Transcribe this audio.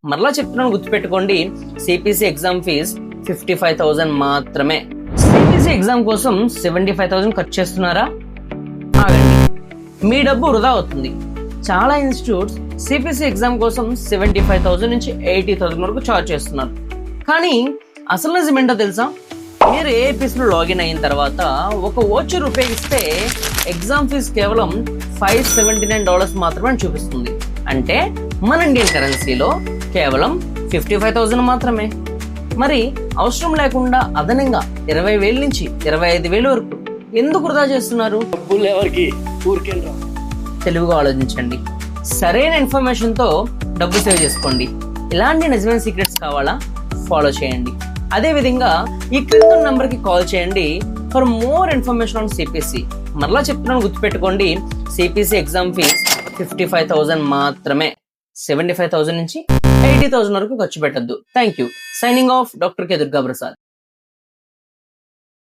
మరలా చెప్తున్నాను, గుర్తుపెట్టుకోండి. సిపిసి ఎగ్జామ్ ఫీజ్ 55,000 మాత్రమే. సిపిసి ఎగ్జామ్ కోసం 75,000 ఖర్చు చేస్తున్నారా? ఆగండి, మీ డబ్బు వృధా అవుతుంది. చాలా ఇన్స్టిట్యూట్స్ సిపిసి ఎగ్జామ్ కోసం 75,000 నుంచి 80,000 వరకు ఛార్జ్ చేస్తున్నారు. కానీ అసలు నిజం ఏంటో తెలుసా? మీరు ఏఐపిఎస్లో లాగిన్ అయిన తర్వాత ఒక వోచర్ ఉపయోగిస్తే ఎగ్జామ్ ఫీజు కేవలం $579 మాత్రమే చూపిస్తుంది. అంటే మన ఇండియన్ కరెన్సీలో కేవలం 55,000 మాత్రమే. మరి అవసరం లేకుండా అదనంగా 20,000 నుంచి 25,000 వరకు ఎందుకు వృధా చేస్తున్నారు? తెలుగుగా ఆలోచించండి. సరైన ఇన్ఫర్మేషన్ తో డబ్బు సేవ్ చేసుకోండి. ఇలాంటి నిజమైన సీక్రెట్స్ కావాలా? ఫాలో చేయండి. అదే విధంగా ఈ క్రింద నంబర్ కి కాల్ చేయండి for more information on CPC. మరలా చెప్తున్నాను, గుర్తుపెట్టుకోండి. సిపిసి ఎగ్జామ్ ఫీజ్ 55,000 మాత్రమే. 75,000 నుంచి 80,000 వరకు ఖర్చు పెట్టద్దు. Thank you. Signing off, doctor K Durga Prasad.